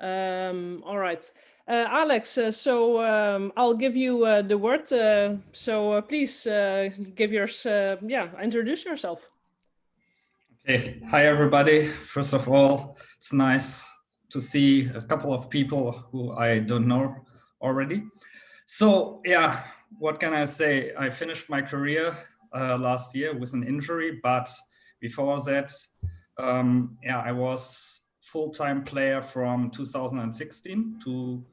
All right. Alex, I'll give you the word. Please give yours, introduce yourself. Okay. Hi, everybody. First of all, it's nice to see a couple of people who I don't know already. So, yeah, what can I say? I finished my career last year with an injury, but before that, I was full-time player from 2016 to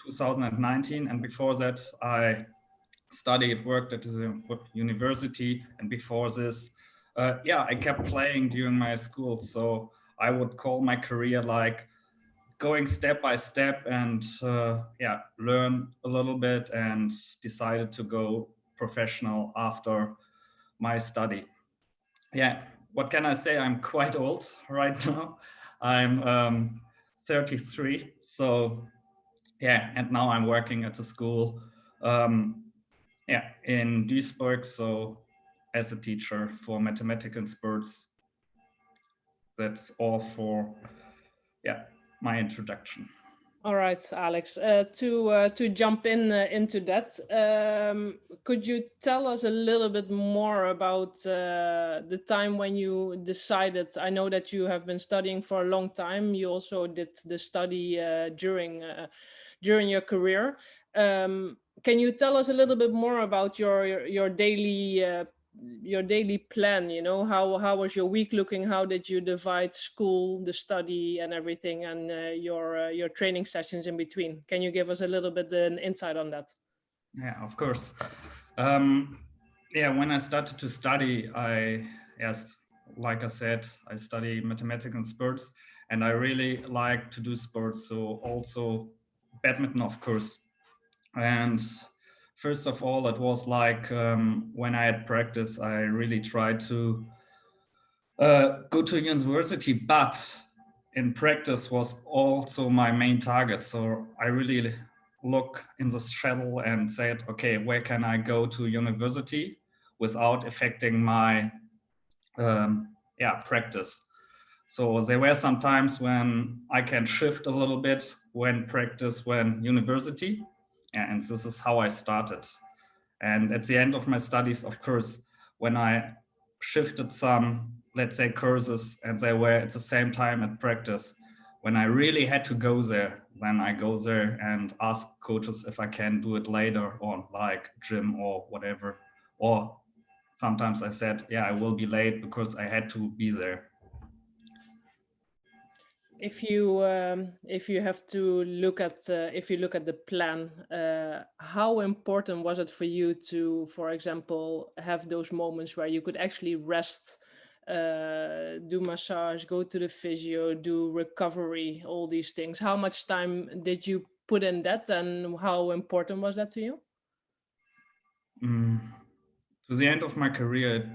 2019, and before that, I studied, worked at the university, and before this, I kept playing during my school. So I would call my career like going step by step and learn a little bit, and decided to go professional after my study. Yeah, what can I say? I'm quite old right now. I'm 33, so yeah, and now I'm working at a school um, in Duisburg, so as a teacher for mathematical sports. That's all for my introduction. All right, Alex. To jump in into that, could you tell us a little bit more about the time when you decided? I know that you have been studying for a long time. You also did the study during your career. Can you tell us a little bit more about your daily plan? You know, how was your week looking? How did you divide school, the study, and everything, and your training sessions in between? Can you give us a little bit an insight on that? Yeah, of course. When I started to study, like I said, I study mathematics and sports, and I really like to do sports. So also badminton, of course. And first of all, it was like when I had practice, I really tried to go to university, but in practice was also my main target. So I really look in the schedule and said, okay, where can I go to university without affecting my practice? So there were some times when I can shift a little bit when practice, when university, and this is how I started. And at the end of my studies, of course, when I shifted some, let's say, courses and they were at the same time at practice, when I really had to go there, then I go there and ask coaches if I can do it later on, like gym or whatever. Or sometimes I said, yeah, I will be late because I had to be there. If you have to look at if you look at the plan, how important was it for you to, for example, have those moments where you could actually rest, do massage, go to the physio, do recovery, all these things? How much time did you put in that, and how important was that to you? To the end of my career,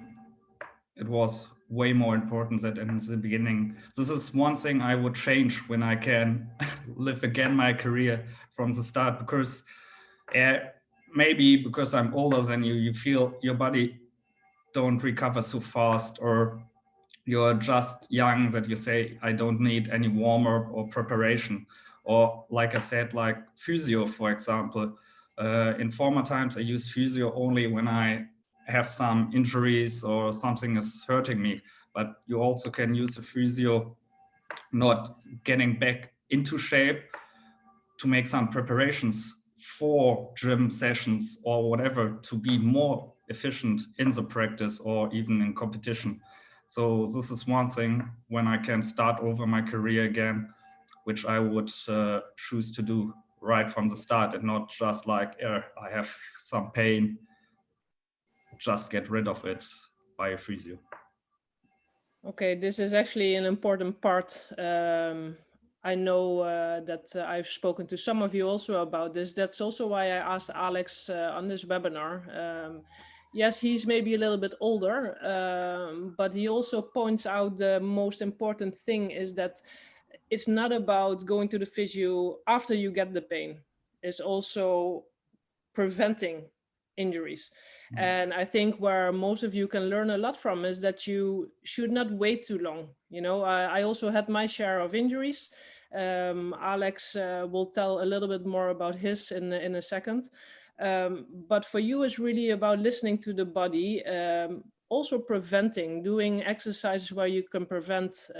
it was way more important than in the beginning. This is one thing I would change when I can live again my career from the start, because maybe because I'm older than you, you feel your body don't recover so fast, or you're just young that you say, I don't need any warm-up or preparation. Or like I said, like physio, for example. In former times, I used physio only when I have some injuries or something is hurting me. But you also can use a physio not getting back into shape to make some preparations for gym sessions or whatever to be more efficient in the practice or even in competition. So this is one thing when I can start over my career again, which I would choose to do right from the start, and not just like, I have some pain, just get rid of it by a physio. Okay, this is actually an important part. I know that I've spoken to some of you also about this. That's also why I asked Alex on this webinar. Yes, he's maybe a little bit older, but he also points out the most important thing is that it's not about going to the physio after you get the pain. It's also preventing injuries. And I think where most of you can learn a lot from is that you should not wait too long. You know, I also had my share of injuries, Alex will tell a little bit more about his in a second. But for you, it's really about listening to the body, also preventing, doing exercises where you can prevent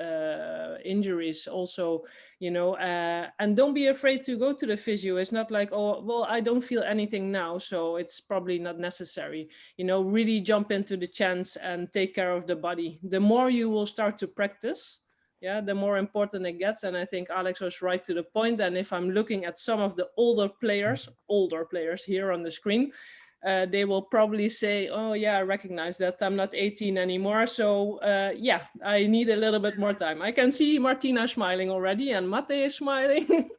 injuries also, you know, and don't be afraid to go to the physio. It's not like, oh, well, I don't feel anything now, so it's probably not necessary. You know, really jump into the chance and take care of the body. The more you will start to practice, yeah, the more important it gets. And I think Alex was right to the point. And if I'm looking at some of the older players here on the screen, they will probably say, oh yeah, I recognize that I'm not 18 anymore. So yeah, I need a little bit more time. I can see Martina smiling already and Mate is smiling.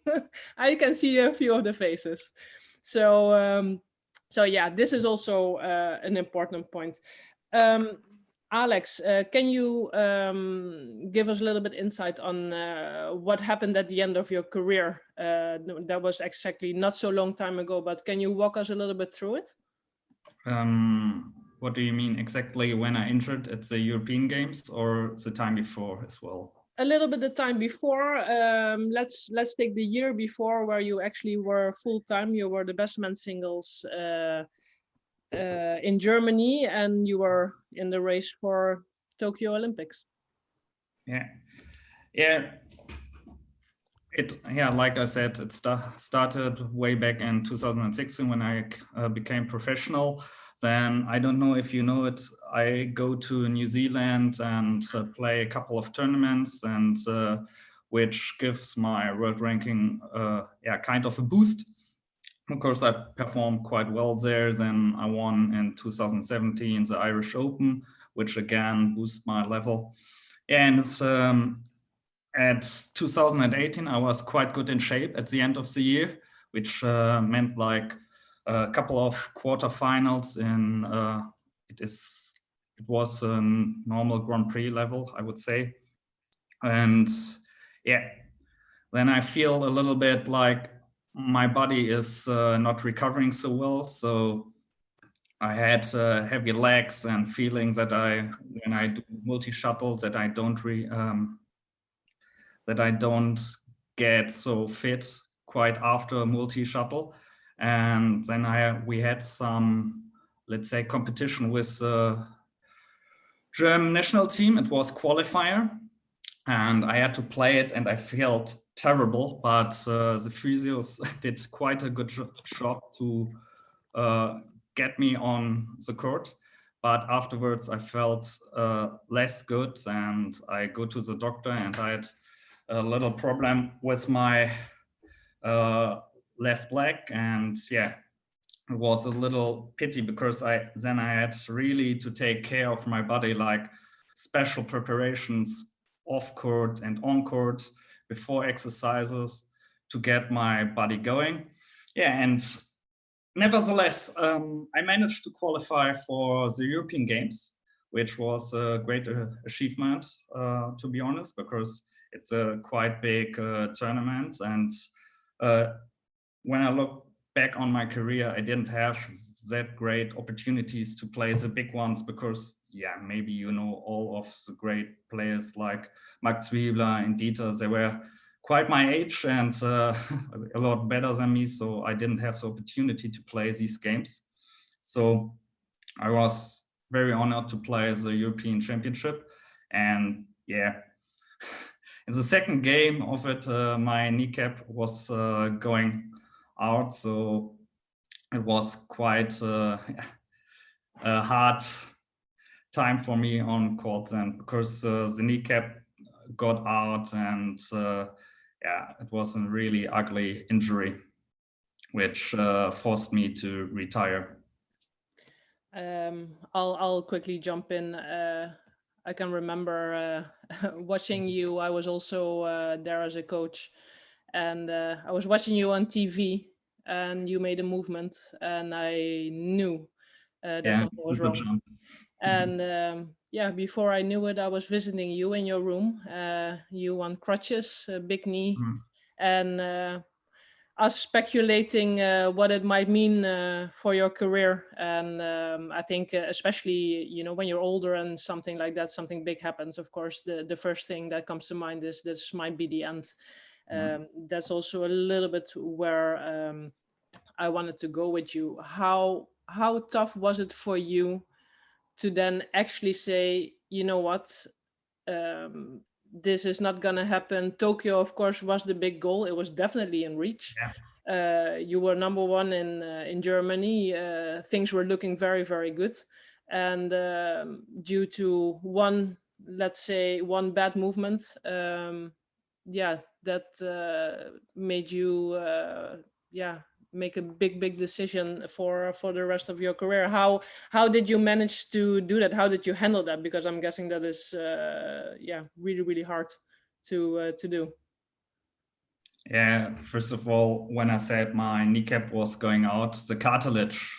I can see a few of the faces. So, so yeah, this is also an important point. Alex, can you give us a little bit insight on what happened at the end of your career? That was exactly not so long time ago, but can you walk us a little bit through it? What do you mean exactly when I injured at the European Games or the time before as well? A little bit the time before. Let's take the year before where you actually were full-time. You were the best man singles in Germany, and you were in the race for Tokyo Olympics. Yeah, like I said, it started way back in 2016 when I became professional. Then I don't know if you know it, I go to New Zealand and play a couple of tournaments, and which gives my world ranking kind of a boost. Of course, I performed quite well there. Then I won in 2017 the Irish Open, which again boosts my level. And at 2018, I was quite good in shape at the end of the year, which meant like a couple of quarterfinals in it was a normal Grand Prix level, I would say. And yeah, then I feel a little bit like my body is not recovering so well. So I had heavy legs and feeling that when I do multi-shuttle, that I don't get so fit quite after multi-shuttle. And then we had some, let's say, competition with the German national team. It was qualifier, and I had to play it, and I felt terrible, but the physios did quite a good job to get me on the court. But afterwards, I felt less good, and I go to the doctor, and I had a little problem with my left leg, and yeah, it was a little pity because I had really to take care of my body, like special preparations off court and on court before exercises to get my body going. Yeah, and nevertheless, I managed to qualify for the European Games, which was a great achievement, to be honest, because it's a quite big tournament. And when I look back on my career, I didn't have that great opportunities to play the big ones because, yeah, maybe you know all of the great players like Max Zwiebler and Dieter, they were quite my age and a lot better than me, so I didn't have the opportunity to play these games. So I was very honored to play the European Championship, and yeah, in the second game of it, my kneecap was going out, so it was quite a hard time for me on court then, because the kneecap got out, and yeah, it was a really ugly injury, which forced me to retire. I'll quickly jump in. I can remember watching you. I was also there as a coach, and I was watching you on TV, and you made a movement, and I knew that something was wrong. And yeah, before I knew it, I was visiting you in your room. You on crutches, big knee, and us speculating what it might mean for your career. And I think especially, you know, when you're older and something like that, something big happens, of course, the first thing that comes to mind is this might be the end. That's also a little bit where I wanted to go with you. How tough was it for you to then actually say, you know what, this is not gonna happen? Tokyo, of course, was the big goal. It was definitely in reach. You were number one in Germany. Things were looking very, very good, and due to let's say one bad movement, yeah, that made you make a big decision for the rest of your career. How did you manage to do that? How did you handle that? Because I'm guessing that is really hard to do. Yeah, first of all, when I said my kneecap was going out, the cartilage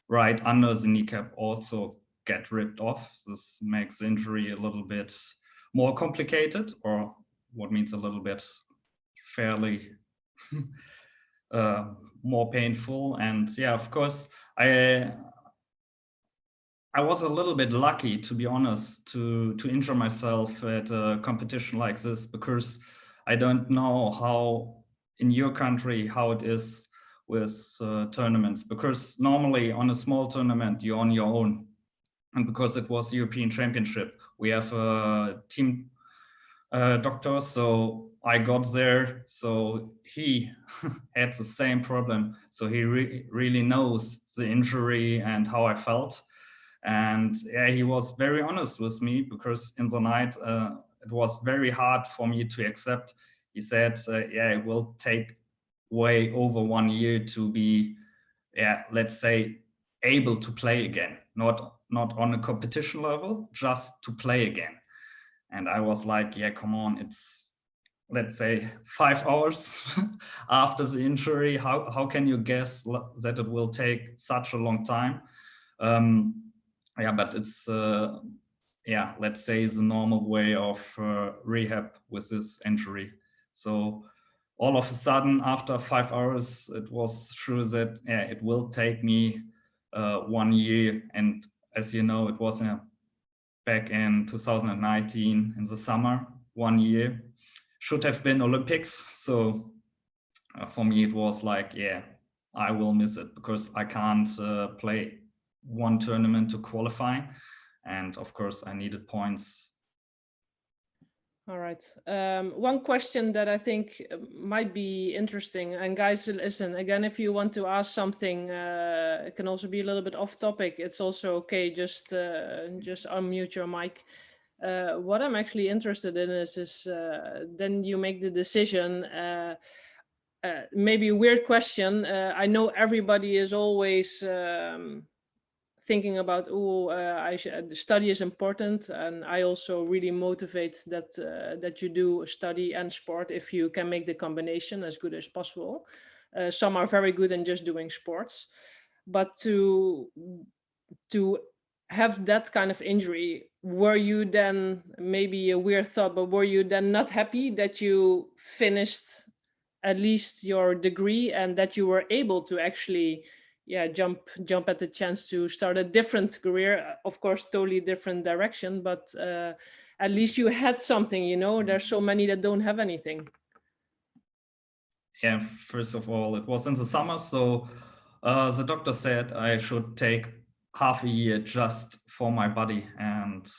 right under the kneecap also get ripped off. This makes the injury a little bit more complicated, or what means a little bit fairly more painful. And yeah, of course, I was a little bit lucky, to be honest, to injure myself at a competition like this, because I don't know how in your country how it is with tournaments, because normally on a small tournament you're on your own, and because it was European Championship, we have a team doctor, so I got there, so he had the same problem, so he really knows the injury and how I felt. And yeah, he was very honest with me, because in the night it was very hard for me to accept. He said, yeah, it will take way over 1 year to be, yeah, let's say, able to play again, not on a competition level, just to play again. And I was like, yeah, come on, it's, let's say, 5 hours after the injury. How can you guess that it will take such a long time? Yeah, but it's yeah, let's say the normal way of rehab with this injury. So all of a sudden, after 5 hours, it was sure that yeah, it will take me 1 year. And as you know, it was back in 2019 in the summer. 1 year should have been Olympics. So for me, it was like, yeah, I will miss it, because I can't play one tournament to qualify, and of course I needed points. All right. One question that I think might be interesting, and guys, listen again, if you want to ask something, it can also be a little bit off topic. It's also okay. Just unmute your mic. What I'm actually interested in is then you make the decision. Maybe a weird question. I know everybody is always thinking about, the study is important, and I also really motivate that you do study and sport if you can make the combination as good as possible. Some are very good in just doing sports, but to have that kind of injury, were you then, maybe a weird thought, but were you then not happy that you finished at least your degree and that you were able to actually jump at the chance to start a different career, of course totally different direction, but at least you had something, you know? There's so many that don't have anything. Yeah, first of all, it was in the summer, so the doctor said I should take half a year just for my body, and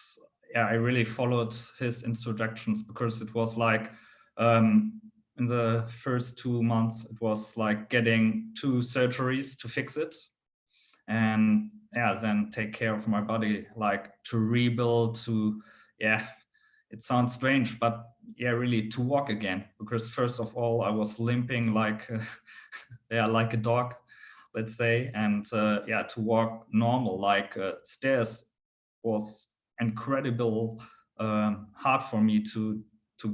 yeah, I really followed his instructions, because it was like in the first 2 months, it was like getting 2 surgeries to fix it, and yeah, then take care of my body, like to rebuild, to, yeah, it sounds strange, but yeah, really to walk again, because first of all, I was limping like, yeah, like a dog, let's say, and yeah, to walk normal, like stairs was incredible hard for me to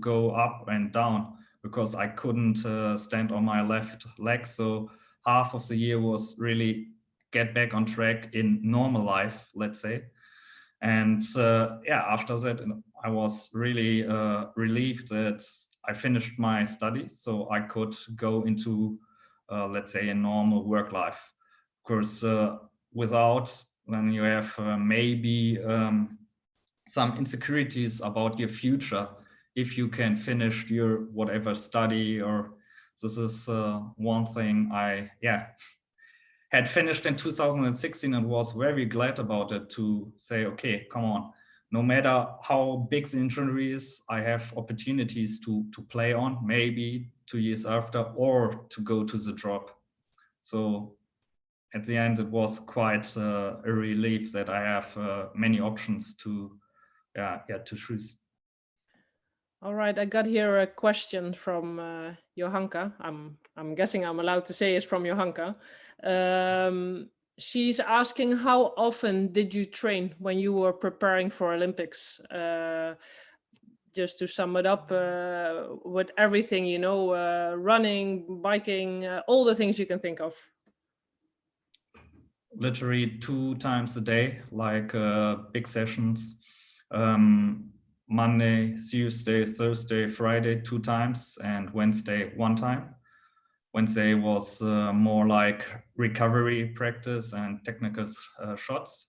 go up and down, because I couldn't stand on my left leg. So half of the year was really get back on track in normal life, let's say. And yeah, after that, I was really relieved that I finished my study, so I could go into, let's say, a normal work life. Of course, without, then you have maybe some insecurities about your future if you can finish your whatever study. Or this is one thing I had finished in 2016 and was very glad about it, to say, okay, come on, no matter how big the injury is, I have opportunities to play on, maybe 2 years after, or to go to the drop. So at the end, it was quite a relief that I have many options to choose. All right, I got here a question from Johanka. I'm guessing I'm allowed to say it's from Johanka. She's asking, how often did you train when you were preparing for Olympics? Just to sum it up, with everything, you know, running, biking, all the things you can think of. Literally 2 times a day, like big sessions. Monday, Tuesday, Thursday, Friday 2 times, and Wednesday 1 time. Wednesday was more like recovery practice and technical shots.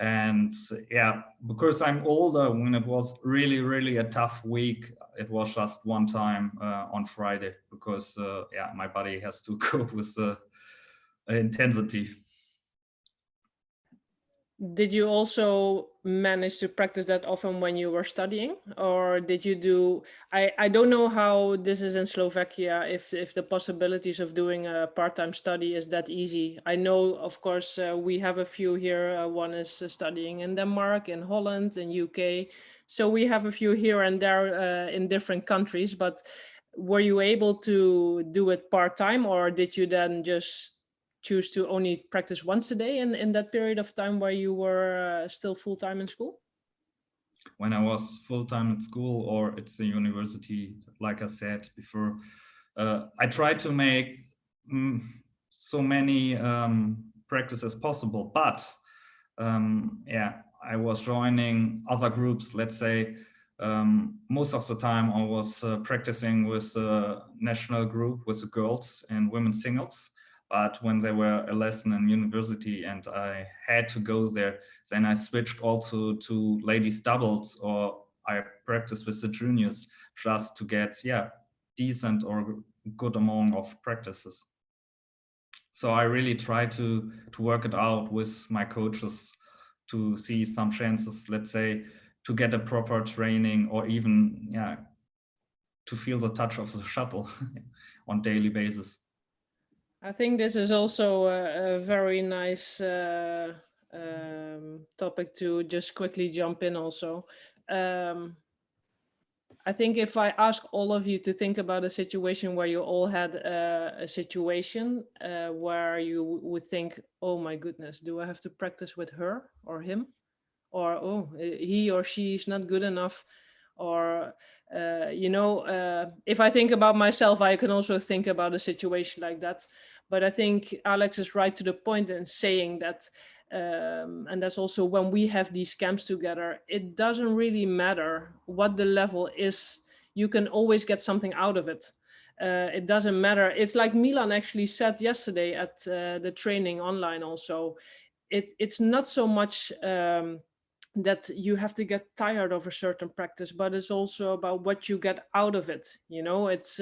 And yeah, because I'm older, when it was really, really a tough week, it was just 1 time on Friday, because my body has to cope with the intensity. Did you also manage to practice that often when you were studying, or did you do, I don't know how this is in Slovakia, if the possibilities of doing a part-time study is that easy. I know, of course, we have a few here. One is studying in Denmark, in Holland, in UK. So we have a few here and there in different countries, but were you able to do it part-time, or did you then just choose to only practice once a day in that period of time where you were still full-time in school? When I was full-time at school or at the university, like I said before, I tried to make so many practice as possible, but I was joining other groups. Let's say most of the time I was practicing with the national group, with the girls and women's singles. But when there were a lesson in university and I had to go there, then I switched also to ladies doubles, or I practiced with the juniors, just to get decent or good amount of practices. So I really try to work it out with my coaches to see some chances, let's say, to get a proper training, or even to feel the touch of the shuttle on daily basis. I think this is also a very nice topic to just quickly jump in also. I think if I ask all of you to think about a situation where you all had a situation where you would think, oh my goodness, do I have to practice with her or him? Or, oh, he or she is not good enough. Or, if I think about myself, I can also think about a situation like that. But I think Alex is right to the point in saying that, and that's also when we have these camps together, it doesn't really matter what the level is. You can always get something out of it. It doesn't matter. It's like Milan actually said yesterday at the training online also. It's not so much that you have to get tired of a certain practice, but it's also about what you get out of it. You know, it's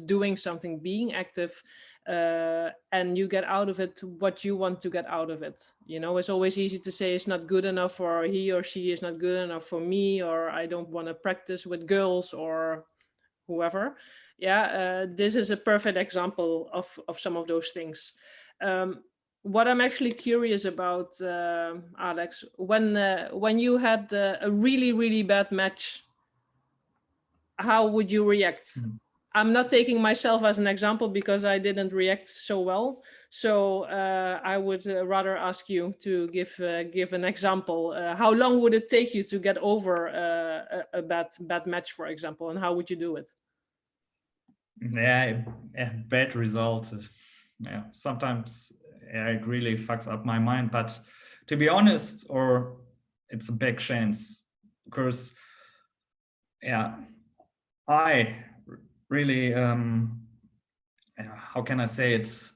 doing something, being active, and you get out of it what you want to get out of it. You know, it's always easy to say it's not good enough, or he or she is not good enough for me, or I don't want to practice with girls or whoever. This is a perfect example of some of those things. What I'm actually curious about, Alex, when you had a really, really bad match, how would you react? I'm not taking myself as an example because I didn't react so well. So I would rather ask you to give an example. How long would it take you to get over a bad match, for example, and how would you do it? Bad result. Sometimes it really fucks up my mind, but to be honest, or it's a big chance, because I really how can I say it,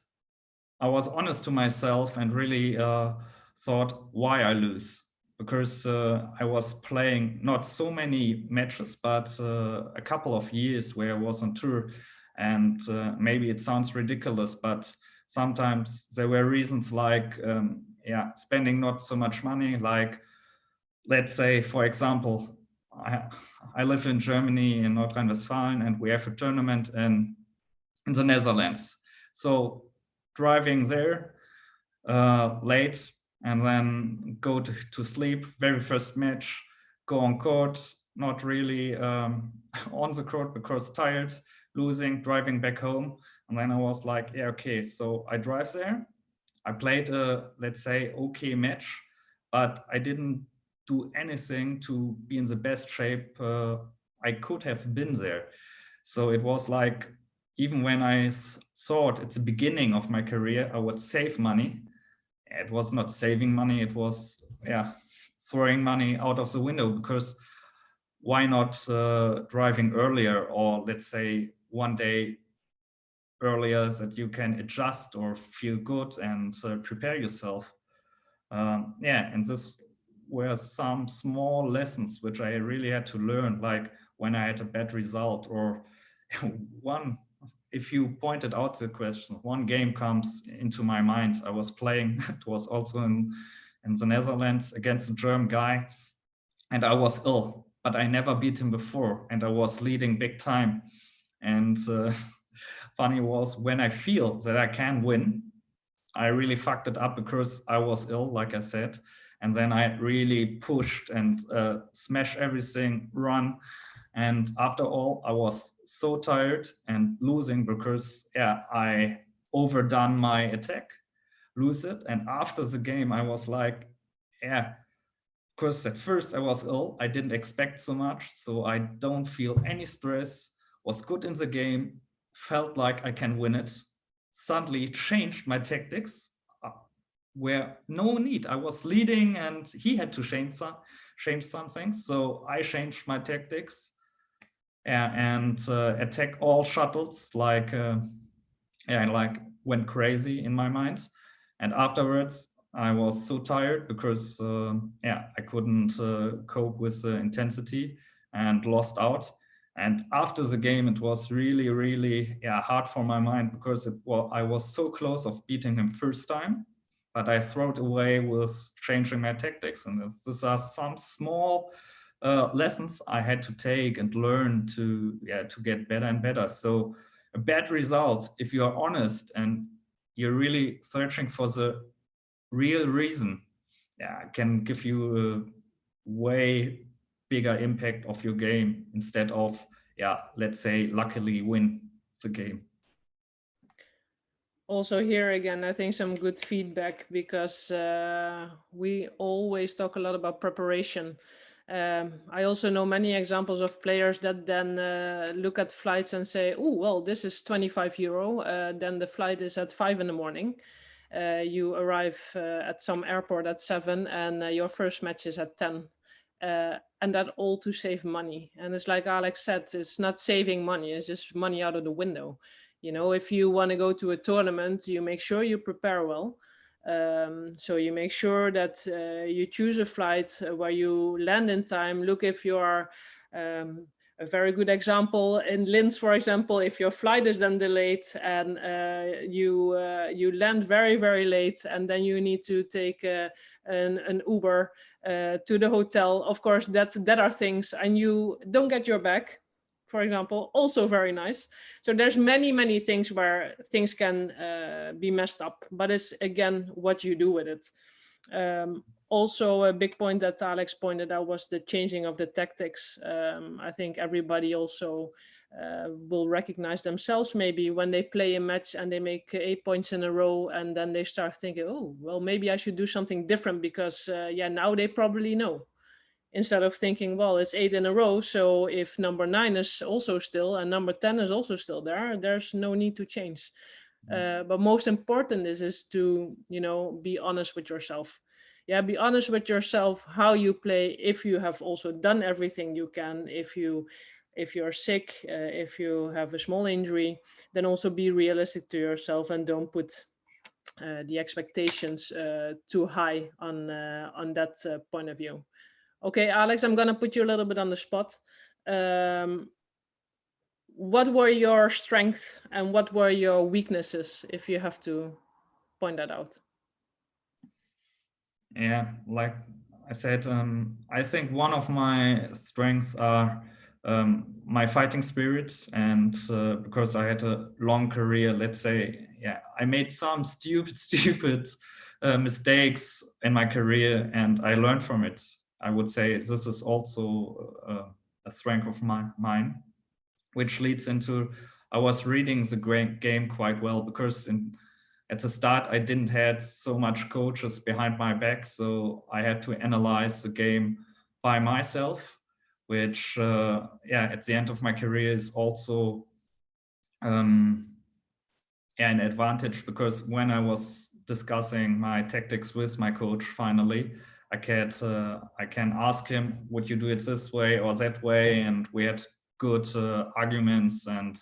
I was honest to myself and really thought why I lose. because I was playing not so many matches, but a couple of years where I was on tour. And maybe it sounds ridiculous, but sometimes there were reasons like, spending not so much money. Like, let's say, for example, I live in Germany, in North Rhine-Westphalia, and we have a tournament in the Netherlands. So driving there late and then go to sleep, very first match, go on court, not really on the court because tired, losing, driving back home. And then I was like, yeah, okay, so I drive there. I played a, let's say, okay match, but I didn't do anything to be in the best shape I could have been there. So it was like, even when I thought at the beginning of my career I would save money, it was not saving money, it was throwing money out of the window, because why not driving earlier, or let's say one day earlier, that you can adjust or feel good and prepare yourself. And this were some small lessons which I really had to learn, like when I had a bad result, or if you pointed out the question, one game comes into my mind. I was playing, it was also in the Netherlands, against a German guy, and I was ill, but I never beat him before, and I was leading big time. And funny was, when I feel that I can win, I really fucked it up because I was ill, like I said. And then I really pushed and smashed everything, run. And after all, I was so tired and losing because I overdone my attack, lose it. And after the game, I was like, because at first I was ill, I didn't expect so much, so I don't feel any stress, was good in the game, felt like I can win it, suddenly changed my tactics, where no need, I was leading and he had to change something, so I changed my tactics and attack all shuttles, like went crazy in my mind. And afterwards, I was so tired because I couldn't cope with the intensity and lost out. And after the game, it was really, really hard for my mind, because I was so close of beating him first time, but I threw it away with changing my tactics. And these are some small lessons I had to take and learn to get better and better. So a bad result, if you are honest and you're really searching for the real reason, can give you a way bigger impact of your game, instead of let's say luckily win the game. Also here again, I think some good feedback, because we always talk a lot about preparation. I also know many examples of players that then look at flights and say, oh, well, this is 25 euro. Then the flight is at 5 in the morning. You arrive at some airport at 7 and your first match is at 10. And that all to save money. And it's like Alex said, it's not saving money, it's just money out of the window. You know, if you want to go to a tournament, you make sure you prepare well. So you make sure that you choose a flight where you land in time. Look if you are a very good example in Linz, for example, if your flight is then delayed and you land very, very late, and then you need to take an Uber to the hotel. Of course, that are things, and you don't get your bag, for example, also very nice. So there's many things where things can be messed up, but it's again what you do with it. Also, a big point that Alex pointed out was the changing of the tactics. I think everybody also will recognize themselves maybe when they play a match and they make 8 points in a row, and then they start thinking, oh, well, maybe I should do something different, because now they probably know. Instead of thinking, well, it's 8 in a row, so if number 9 is also still and number 10 is also still there, there's no need to change. But most important is to, be honest with yourself. Be honest with yourself, how you play, if you have also done everything you can, if you're sick, if you have a small injury, then also be realistic to yourself and don't put the expectations too high on that point of view. Okay, Alex, I'm gonna put you a little bit on the spot. What were your strengths and what were your weaknesses, if you have to point that out? Yeah, like I said, I think one of my strengths are my fighting spirit, and because I had a long career, let's say, yeah, I made some stupid mistakes in my career, and I learned from it. I would say this is also a strength of mine, which leads into I was reading the game quite well because at the start I didn't had so much coaches behind my back, so I had to analyze the game by myself, which yeah, at the end of my career is also yeah, an advantage, because when I was discussing my tactics with my coach, finally I can ask him, would you do it this way or that way, and we had good arguments, and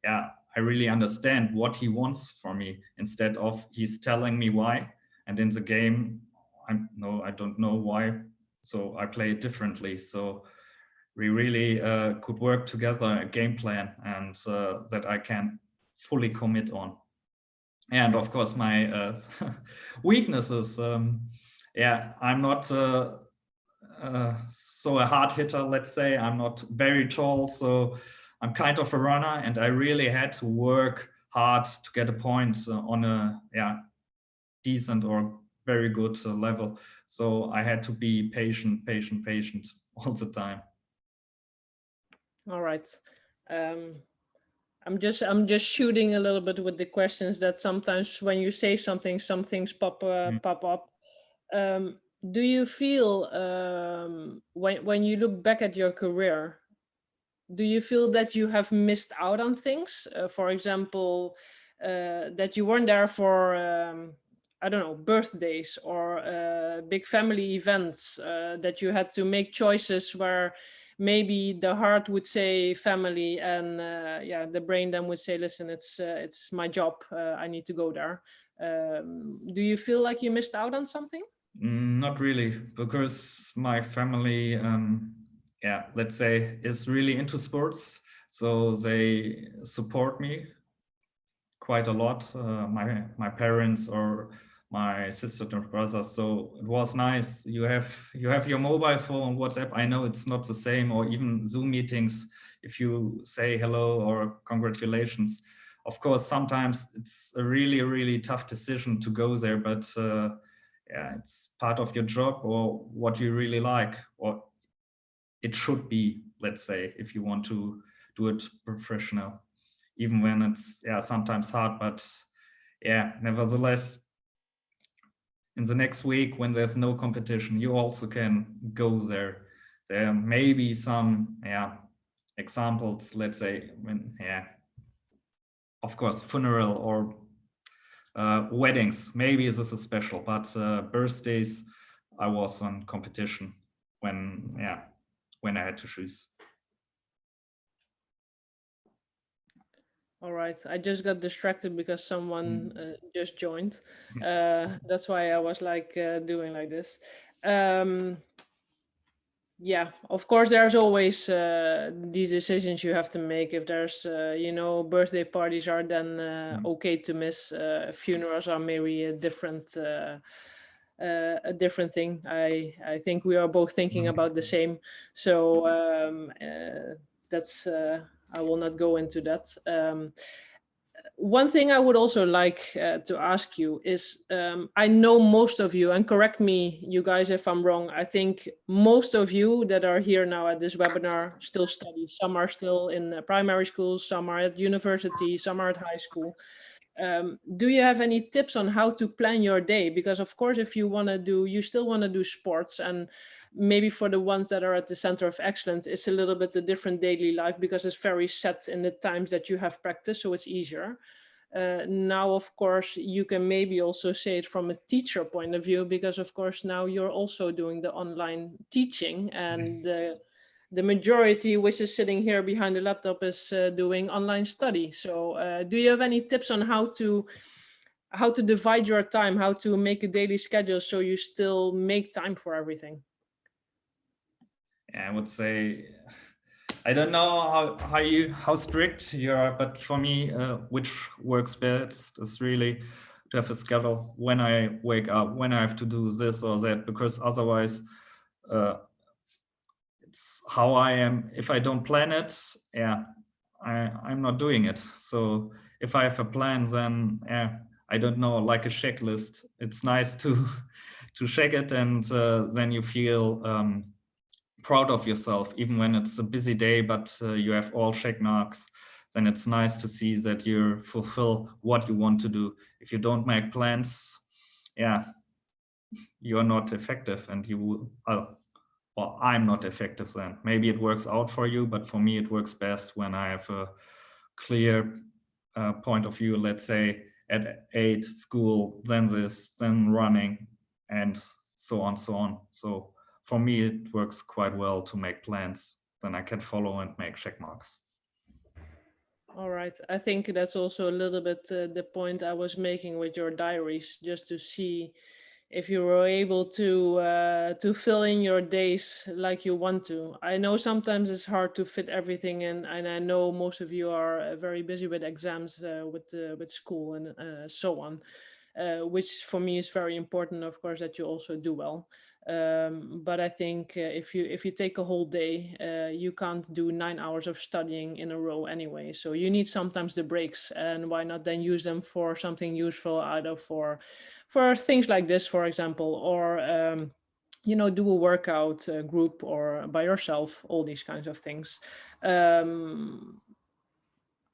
yeah, I really understand what he wants from me instead of he's telling me why. And in the game, I don't know why, so I play it differently. So we really could work together a game plan, and that I can fully commit on. And of course, my weaknesses. Yeah, I'm not so a hard hitter, let's say. I'm not very tall, so I'm kind of a runner, and I really had to work hard to get a point on a decent or very good level. So I had to be patient all the time. All right. I'm just shooting a little bit with the questions that sometimes when you say something, some things pop up. Do you feel when you look back at your career, do you feel that you have missed out on things? For example, that you weren't there for I don't know, birthdays or big family events, that you had to make choices where maybe the heart would say family and yeah, the brain then would say, listen, it's my job, I need to go there. Do you feel like you missed out on something? Not really, because my family, yeah, let's say, is really into sports, so they support me quite a lot. My parents or my sister and brothers. So it was nice. You have your mobile phone, WhatsApp. I know it's not the same, or even Zoom meetings. If you say hello or congratulations, of course, sometimes it's a really tough decision to go there, but yeah, it's part of your job or what you really like, or it should be, let's say, if you want to do it professional, even when it's sometimes hard. But yeah, nevertheless, in the next week when there's no competition, you also can go there. There may be some examples, let's say, when of course, funeral or weddings, maybe this is special, but birthdays, I was on competition when I had to choose. All right, I just got distracted because someone just joined. That's why I was like doing like this. Yeah, of course, there's always these decisions you have to make. If there's, you know, birthday parties are then okay to miss. Funerals are maybe a different thing. I think we are both thinking about the same. So that's I will not go into that. One thing I would also like to ask you is, I know most of you, and correct me, you guys, if I'm wrong, I think most of you that are here now at this webinar still study. Some are still in primary school, some are at university, some are at high school. Do you have any tips on how to plan your day? Because of course, if you want to do, you still want to do sports, and maybe for the ones that are at the center of excellence, it's a little bit a different daily life because it's very set in the times that you have practice, so it's easier. Now, of course, you can maybe also say it from a teacher point of view, because of course now you're also doing the online teaching, and the majority which is sitting here behind the laptop is doing online study. So do you have any tips on how to, how to divide your time, how to make a daily schedule so you still make time for everything. Yeah, I would say, I don't know how strict you are, but for me, which works best is really to have a schedule when I wake up, when I have to do this or that, because otherwise, it's how I am. If I don't plan it, yeah, I'm not doing it. So if I have a plan, then yeah, I don't know, like a checklist. It's nice to to check it, and then you feel proud of yourself, even when it's a busy day, but you have all check marks. Then it's nice to see that you fulfill what you want to do. If you don't make plans, yeah, you're not effective, and you or I'm not effective then. Maybe it works out for you, but for me, it works best when I have a clear point of view. Let's say at 8, school, then this, then running, and so on, so on. So for me, it works quite well to make plans. Then I can follow and make check marks. All right. I think that's also a little bit the point I was making with your diaries, just to see if you were able to fill in your days like you want to. I know sometimes it's hard to fit everything in, and I know most of you are very busy with exams, with school and so on, which for me is very important, of course, that you also do well. But I think if you take a whole day, you can't do 9 hours of studying in a row anyway. So you need sometimes the breaks, and why not then use them for something useful, either for things like this, for example, or you know, do a workout group or by yourself, all these kinds of things.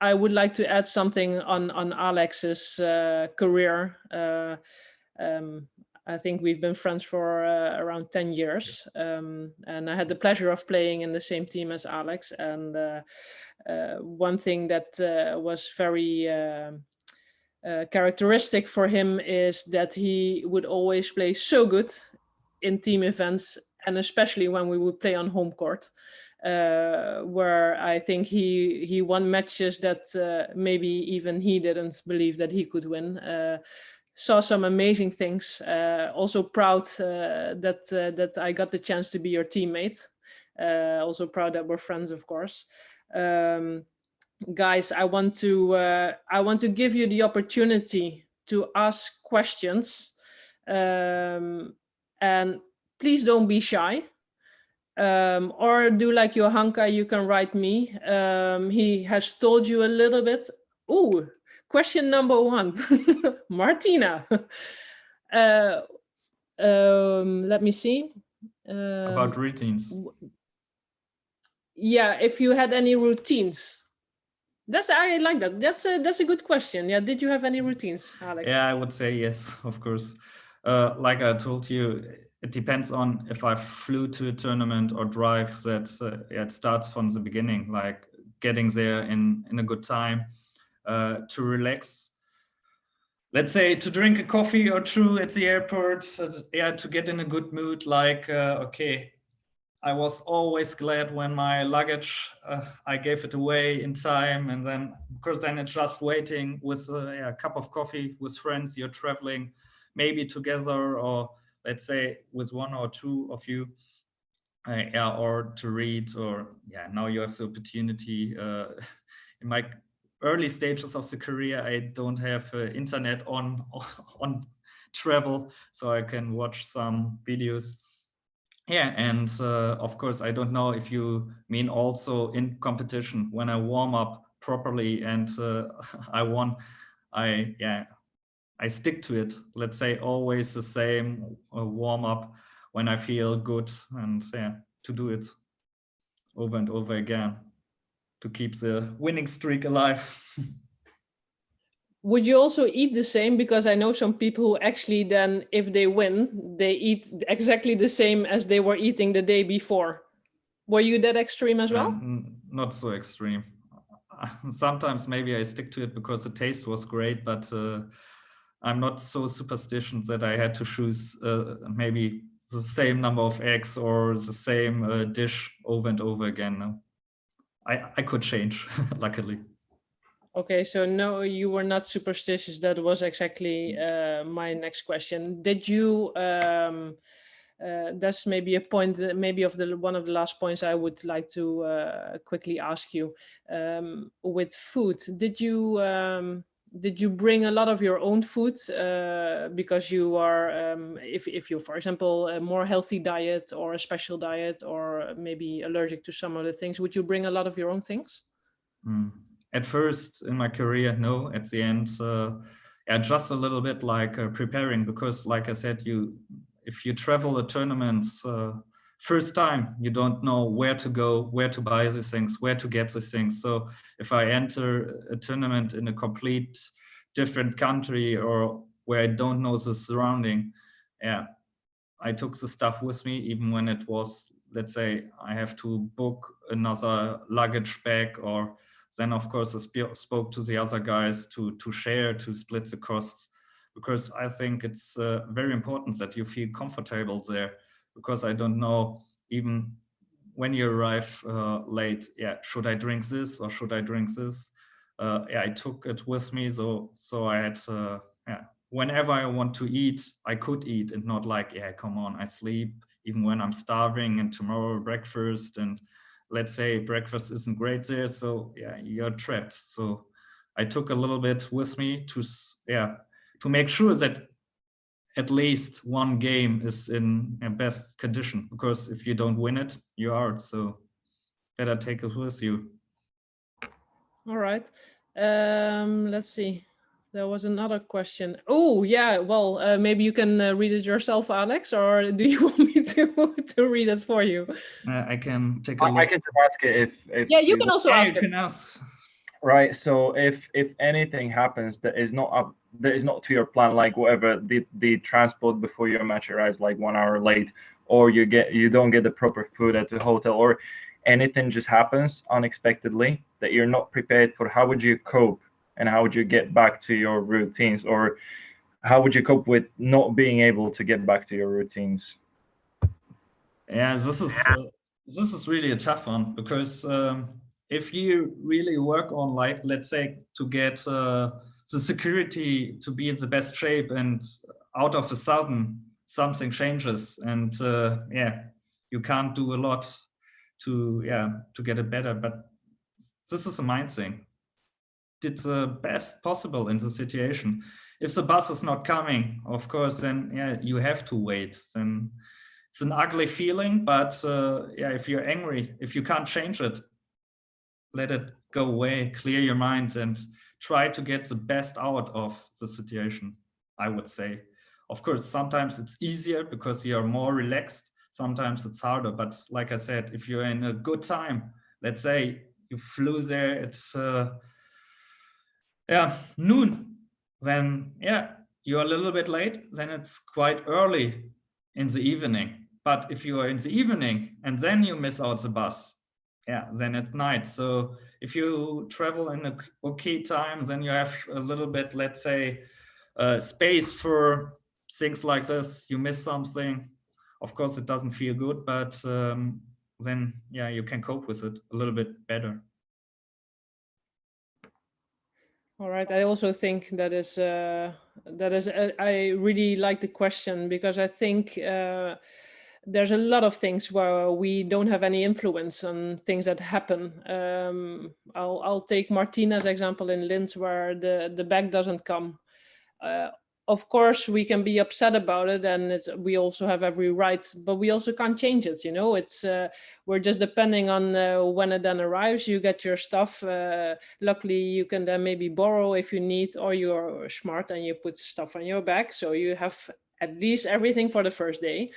I would like to add something on Alex's career. I think we've been friends for around 10 years. And I had the pleasure of playing in the same team as Alex. And one thing that was very characteristic for him is that he would always play so good in team events, and especially when we would play on home court. Where I think he won matches that maybe even he didn't believe that he could win. Saw some amazing things. Also proud that I got the chance to be your teammate. Also proud that we're friends, of course. Guys, I want to give you the opportunity to ask questions, and please don't be shy. Or do like Johanka, you can write me. He has told you a little bit. Ooh, question number 1, Martina. Let me see. About routines. Yeah, if you had any routines. I like that. That's a good question. Yeah, did you have any routines, Alex? Yeah, I would say yes, of course. Like I told you, it depends on if I flew to a tournament or drive. That it starts from the beginning, like getting there in a good time, to relax. Let's say to drink a coffee or two at the airport, yeah, to get in a good mood. Like, okay, I was always glad when my luggage, I gave it away in time, and then because then it's just waiting with a cup of coffee with friends. You're traveling, maybe together, or let's say with one or two of you, yeah, or to read, or yeah. Now you have the opportunity. In my early stages of the career, I don't have internet on travel, so I can watch some videos. Yeah, and of course, I don't know if you mean also in competition when I warm up properly and I won. I stick to it. Let's say always the same warm up when I feel good, and yeah, to do it over and over again to keep the winning streak alive. Would you also eat the same? Because I know some people who actually then, if they win, they eat exactly the same as they were eating the day before. Were you that extreme as well? Not so extreme. Sometimes maybe I stick to it because the taste was great, but I'm not so superstitious that I had to choose maybe the same number of eggs or the same dish over and over again. No. I could change, luckily. Okay, so no, you were not superstitious. That was exactly my next question. Did you? That's maybe a point, maybe of the one of the last points I would like to quickly ask you. With food, did you bring a lot of your own food because you are, if you, for example, a more healthy diet or a special diet, or maybe allergic to some of the things, would you bring a lot of your own things? At first in my career, no. At the end, yeah, just a little bit like preparing, because like I said, if you travel a tournaments first time, you don't know where to go, where to buy these things, where to get these things. So if I enter a tournament in a complete different country or where I don't know the surrounding, yeah, I took the stuff with me, even when it was, let's say, I have to book another luggage bag, or then of course I spoke to the other guys to share, to split the costs, because I think it's very important that you feel comfortable there, because I don't know, even when you arrive late, yeah, should I drink this or should I drink this? Yeah, I took it with me, so I had yeah, whenever I want to eat, I could eat, and not like, yeah, come on, I sleep even when I'm starving, and tomorrow breakfast, and let's say breakfast isn't great there, so yeah, you're trapped. So I took a little bit with me to, yeah, to make sure that at least one game is in best condition, because if you don't win it, you're out. So better take it with you. All right. Let's see. There was another question. Oh, yeah. Well, maybe you can read it yourself, Alex, or do you want me to read it for you? I can take a look. I can just ask it if Yeah, you can also Yeah, ask you it. can ask. right. So if anything happens that is not up, that is not to your plan, like whatever the transport before your match arrives like 1 hour late, or you don't get the proper food at the hotel, or anything just happens unexpectedly that you're not prepared for, how would you cope, and how would you get back to your routines, or how would you cope with not being able to get back to your routines? Yeah, this is really a tough one, because if you really work on, like, let's say, to get the security to be in the best shape, and out of a sudden something changes, and yeah, you can't do a lot to, yeah, to get it better. But this is a mind thing. Did the best possible in the situation. If the bus is not coming, of course, then yeah, you have to wait. Then it's an ugly feeling, but yeah, if you're angry, if you can't change it, let it go away, clear your mind, and try to get the best out of the situation, I would say. Of course, sometimes it's easier because you're more relaxed. Sometimes it's harder, but like I said, if you're in a good time, let's say you flew there, it's yeah, noon, then yeah, you're a little bit late, then it's quite early in the evening. But if you are in the evening and then you miss out the bus, yeah, then it's night. So if you travel in a okay time, then you have a little bit, let's say, space for things like this. You miss something, of course it doesn't feel good, but then yeah, you can cope with it a little bit better. All right. I also think I really like the question, because I think there's a lot of things where we don't have any influence on things that happen. I'll take Martina's example in Linz, where the bag doesn't come. Of course we can be upset about it, and we also have every right, but we also can't change it. It's we're just depending on when it then arrives. You get your stuff. Luckily you can then maybe borrow if you need, or you're smart and you put stuff on your bag, so you have at least everything for the first day.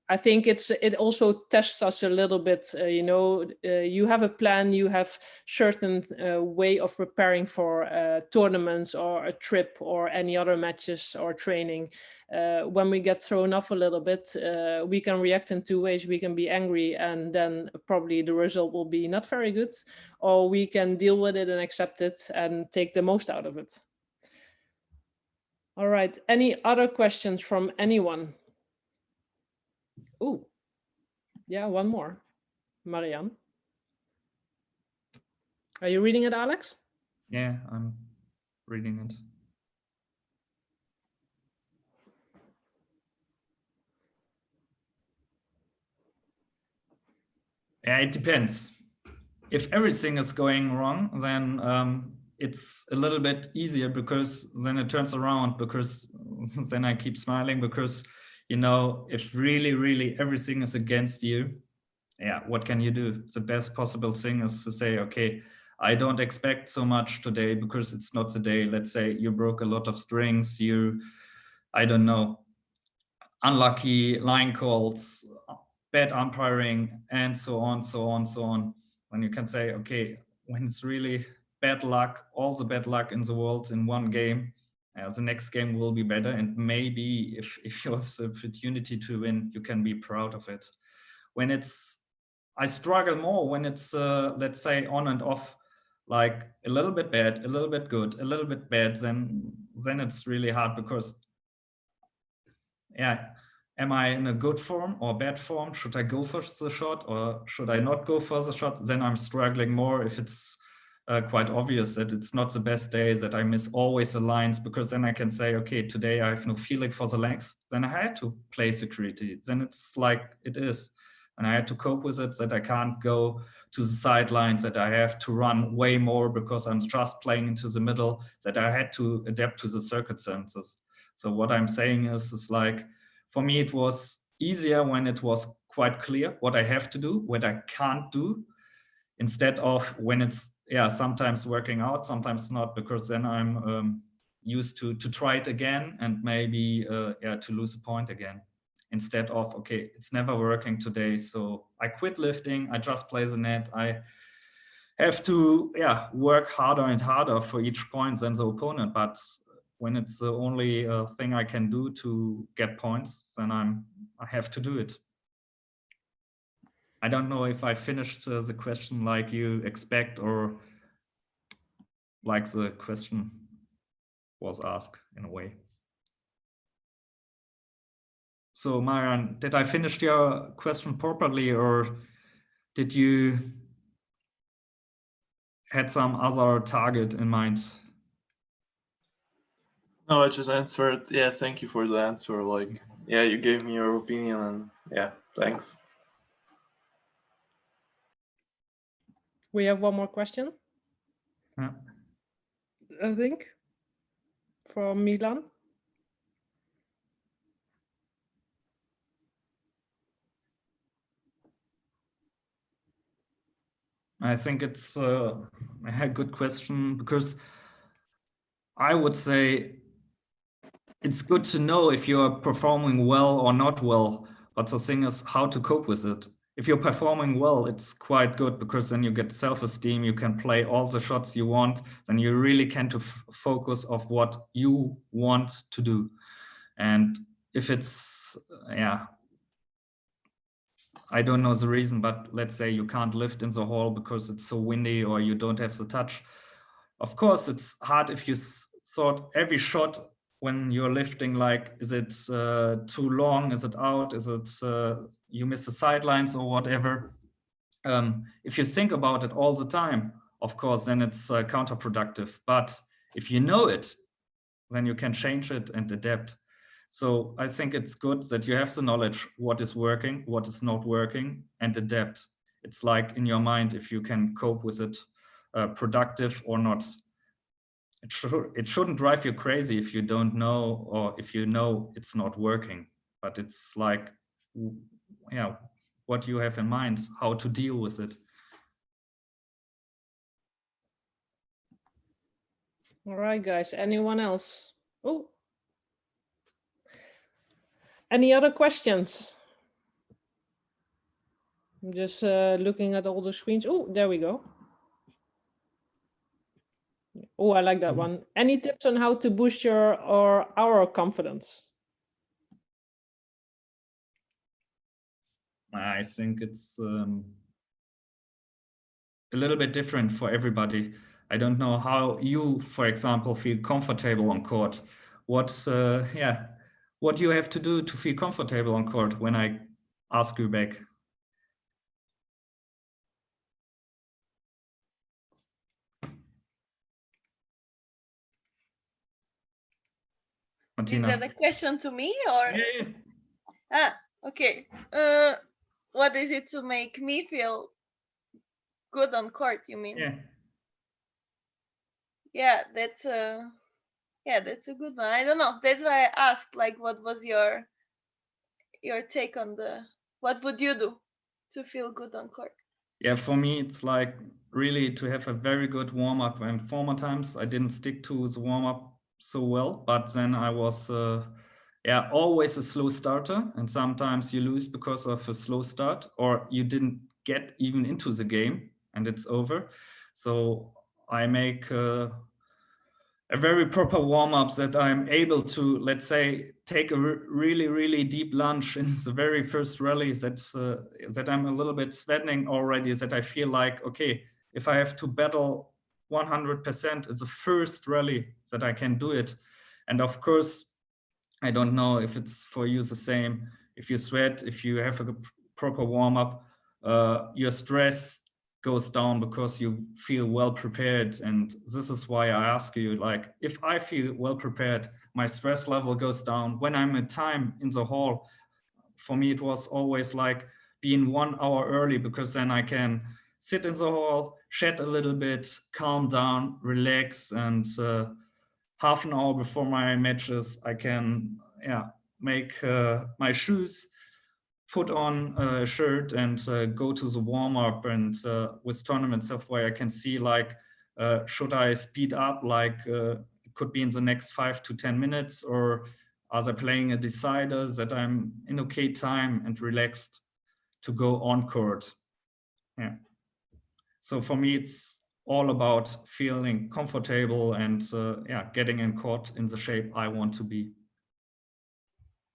I think it also tests us a little bit. You have a plan, you have certain way of preparing for tournaments or a trip or any other matches or training. When we get thrown off a little bit, we can react in two ways. We can be angry, and then probably the result will be not very good, or we can deal with it and accept it and take the most out of it. All right, any other questions from anyone? Oh, yeah, one more. Marianne. Are you reading it, Alex? Yeah, I'm reading it. Yeah, it depends. If everything is going wrong, then it's a little bit easier because then it turns around, because then I keep smiling, because, you know, if really, really everything is against you, yeah, what can you do? The best possible thing is to say, okay, I don't expect so much today because it's not the day. Let's say you broke a lot of strings, I don't know, unlucky line calls, bad umpiring, and so on, so on, so on. When you can say, okay, when it's really bad luck, all the bad luck in the world in one game, the next game will be better. And maybe if you have the opportunity to win, you can be proud of it. When I struggle more when it's, let's say, on and off, like a little bit bad, a little bit good, a little bit bad, then it's really hard, because yeah, am I in a good form or bad form? Should I go for the shot or should I not go for the shot? Then I'm struggling more if it's quite obvious that it's not the best day, that I miss always the lines, because then I can say, okay, today I have no feeling for the length. Then I had to play security. Then it's like it is. And I had to cope with it, that I can't go to the sidelines, that I have to run way more because I'm just playing into the middle, that I had to adapt to the circumstances. So what I'm saying is like, for me, it was easier when it was quite clear what I have to do, what I can't do, instead of when it's, yeah, sometimes working out, sometimes not, because then I'm used to try it again and maybe yeah, to lose a point again. Instead of, okay, it's never working today, so I quit lifting, I just play the net. I have to, yeah, work harder and harder for each point than the opponent. But when it's the only thing I can do to get points, then I have to do it. I don't know if I finished the question like you expect, or like the question was asked in a way. So Marian, did I finish your question properly, or did you had some other target in mind? No, I just answered. Yeah, thank you for the answer. Like, yeah, you gave me your opinion, and yeah, thanks. We have one more question. Yeah. I think, from Milan. I think it's a good question, because I would say it's good to know if you're performing well or not well, but the thing is how to cope with it. If you're performing well, it's quite good, because then you get self-esteem, you can play all the shots you want, then you really can focus of what you want to do. And if it's, yeah, I don't know the reason, but let's say you can't lift in the hall because it's so windy or you don't have the touch. Of course, it's hard if you thought every shot when you're lifting, like, is it too long? Is it out? Is it you miss the sidelines or whatever? If you think about it all the time, of course, then it's counterproductive. But if you know it, then you can change it and adapt. So I think it's good that you have the knowledge, what is working, what is not working, and adapt. It's like in your mind, if you can cope with it, productive or not. It shouldn't drive you crazy if you don't know, or if you know it's not working. But it's like, yeah, what you have in mind, how to deal with it. All right, guys. Anyone else? Oh. Any other questions? I'm just looking at all the screens. Oh, there we go. Oh, I like that one. Any tips on how to boost your or our confidence? I think it's a little bit different for everybody. I don't know how you, for example, feel comfortable on court. What you have to do to feel comfortable on court when I ask you back? Martina. Is that a question to me or? Yeah. Ah, okay. What is it to make me feel good on court, you mean? Yeah. Yeah, that's a good one. I don't know. That's why I asked, like, what was your take on what would you do to feel good on court? Yeah, for me, it's like really to have a very good warm-up. And former times I didn't stick to the warm-up so well, but then I was always a slow starter, and sometimes you lose because of a slow start, or you didn't get even into the game and it's over. So I make a very proper warm-up that I'm able to, let's say, take a really, really deep lunge in the very first rally, that I'm a little bit sweating already, that I feel like, okay, if I have to battle 100%, it's the first rally that I can do it. And of course, I don't know if it's for you the same. If you sweat, if you have a proper warm-up, your stress goes down because you feel well prepared. And this is why I ask you, like, if I feel well prepared, my stress level goes down. When I'm at time in the hall, for me, it was always like being 1 hour early, because then I can sit in the hall, chat a little bit, calm down, relax, and half an hour before my matches, I can make my shoes, put on a shirt, and go to the warm-up. And with tournament software, I can see, like, should I speed up, like it could be in the next 5 to 10 minutes, or are they playing a decider, that I'm in okay time and relaxed to go on court. Yeah. So for me, it's all about feeling comfortable and getting in court in the shape I want to be.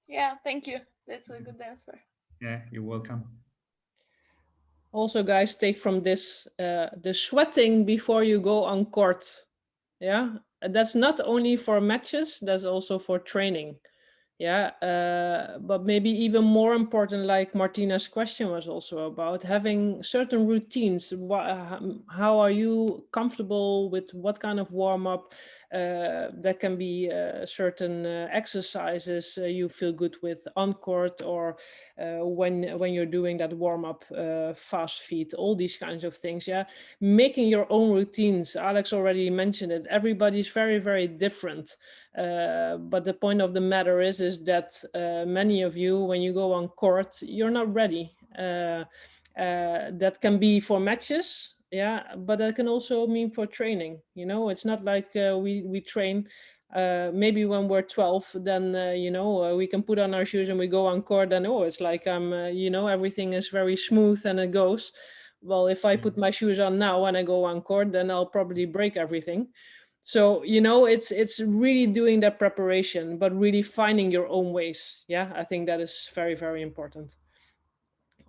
Yeah, thank you. That's a good answer. Yeah, you're welcome. Also, guys, take from this the sweating before you go on court. Yeah, that's not only for matches, that's also for training. Yeah, but maybe even more important, like Martina's question was also about, having certain routines. How are you comfortable with what kind of warm-up? That can be certain exercises you feel good with on court, or when you're doing that warm-up, fast feet, all these kinds of things. Yeah, making your own routines. Alex already mentioned it. Everybody's very, very different. But the point of the matter is that many of you, when you go on court, you're not ready. That can be for matches, yeah, but that can also mean for training. You know, it's not like we train. Maybe when we're 12, then we can put on our shoes and we go on court, and it's like everything is very smooth and it goes. Well, if I put my shoes on now and I go on court, then I'll probably break everything. So, it's really doing that preparation, but really finding your own ways. Yeah, I think that is very, very important.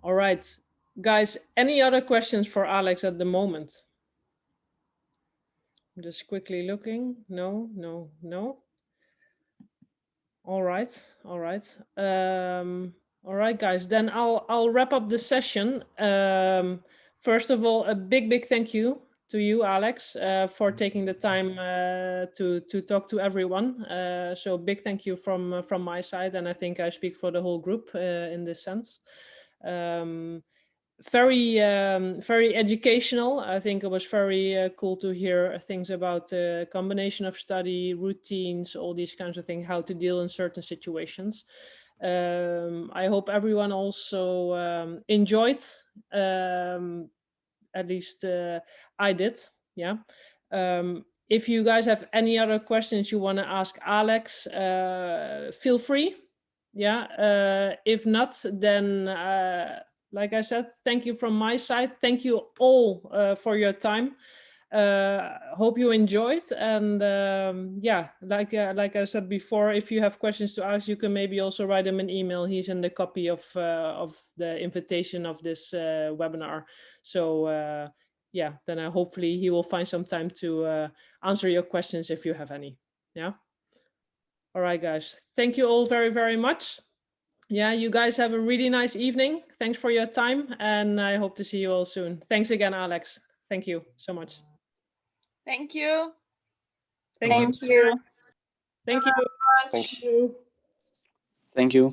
All right, guys, any other questions for Alex at the moment? I'm just quickly looking. No. All right. All right, guys, then I'll wrap up the session. First of all, a big thank you to you, Alex, for taking the time to talk to everyone. So big thank you from my side, and I think I speak for the whole group in this sense. Very educational. I think it was very cool to hear things about the combination of study, routines, all these kinds of things, how to deal in certain situations. I hope everyone also enjoyed, at least I did. Yeah. If you guys have any other questions you want to ask Alex, feel free. Yeah. If not, then like I said, thank you from my side. Thank you all for your time. Hope you enjoyed. And like I said before, if you have questions to ask, you can maybe also write him an email. He's in the copy of the invitation of this webinar. So then hopefully he will find some time to answer your questions if you have any. Yeah. All right, guys. Thank you all very, very much. Yeah, you guys have a really nice evening. Thanks for your time, and I hope to see you all soon. Thanks again, Alex. Thank you so much. Thank you. Thank you. Thank you. Much. Thank you. Thank you.